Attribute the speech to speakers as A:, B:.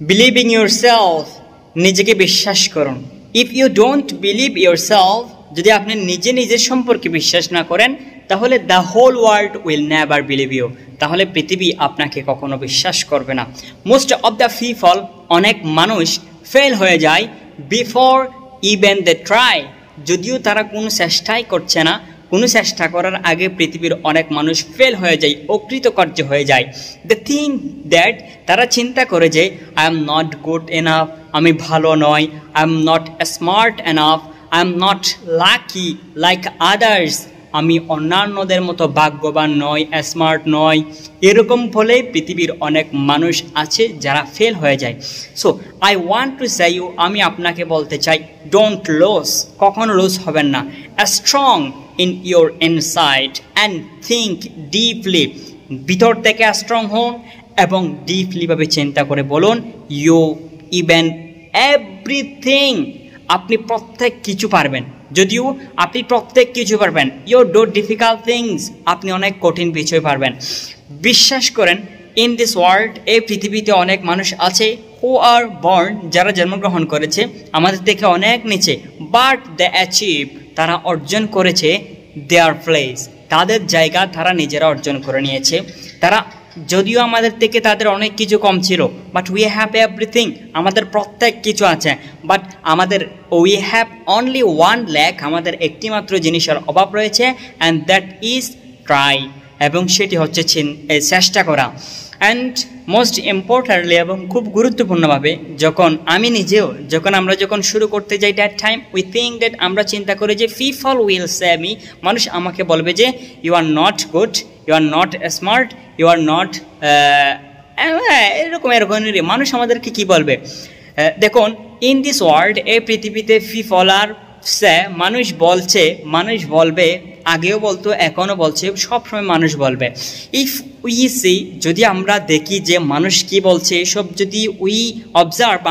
A: Believe in yourself, নিজেকে বিশ্বাস করুন। If you don't believe yourself, যদি আপনি নিজের সম্পর্কে বিশ্বাস না করেন, তাহলে the whole world will never believe you, তাহলে পৃথিবী আপনাকে কখনো বিশ্বাস করবে না। মোস্ট অফ দ্য পিপল, অনেক মানুষ ফেল হয়ে যায় বিফোর ইভেন দে ট্রাই, যদিও তারা কোনো চেষ্টাই করছে না, কোনো চেষ্টা করার আগে পৃথিবীর অনেক মানুষ ফেল হয়ে যায়, অকৃতকার্য হয়ে যায়। দ্য থিং দ্যাট, তারা চিন্তা করে যে I am not good enough, আমি ভালো নয়, I am not smart enough, I am not lucky like others, আমি অন্যান্যদের মতো ভাগ্যবান নয়, স্মার্ট নয়, এরকম বলে পৃথিবীর অনেক মানুষ আছে যারা ফেল হয়ে যায়। So I want to say you, আমি আপনাকে বলতে চাই, ডোন্ট লস, কখনো লস হবেন না। Strong in your inside and think deeply, ভিতর থেকে স্ট্রং হন এবং ডিপলিভাবে চিন্তা করে বলুন, ইউ ইভেন এভরিথিং, আপনি প্রত্যেক কিছু পারবেন। যদিও আপনি প্রত্যেক কিছু পারবেন, ইউ ডু ডিফিকাল্ট থিংস, আপনি অনেক কঠিন বিষয় পারবেন। বিশ্বাস করেন, ইন দিস ওয়ার্ল্ড, এই পৃথিবীতে অনেক মানুষ আছে হু আর বর্ন, যারা জন্মগ্রহণ করেছে আমাদের থেকে অনেক নিচে, বাট দে অ্যাচিভ, তারা অর্জন করেছে দেয়ার প্লেস, তাদের জায়গা তারা নিজেরা অর্জন করে নিয়েছে। তারা যদিও আমাদের থেকে তাদের অনেক কিছু কম ছিল, বাট উই হ্যাভ এভরিথিং, আমাদের প্রত্যেক কিছু আছে, বাট আমাদের we have only one lack, আমাদের একটি মাত্র জিনিসের অভাব রয়েছে, অ্যান্ড দ্যাট ইজ ট্রাই, এবং সেটি হচ্ছে চেষ্টা করা। অ্যান্ড মোস্ট ইম্পর্ট্যান্টলি, এবং খুব গুরুত্বপূর্ণভাবে, যখন আমরা শুরু করতে যাই, that time we think that, আমরা চিন্তা করি যে পিপল উইল সে মি, মানুষ আমাকে বলবে যে you are not good, you are not smart, you are not, এরকম মানুষ আমাদেরকে কি বলবে। দেখুন, ইন দিস ওয়ার্ল্ড, এই পৃথিবীতে পিপল আর সে, মানুষ বলবে, আগেও বলতো, এখনও বলছে, সবসময় মানুষ বলবে। ইফ উই সি, যদি আমরা দেখি যে মানুষ কি বলছে, এসব যদি উই অবজার্ভ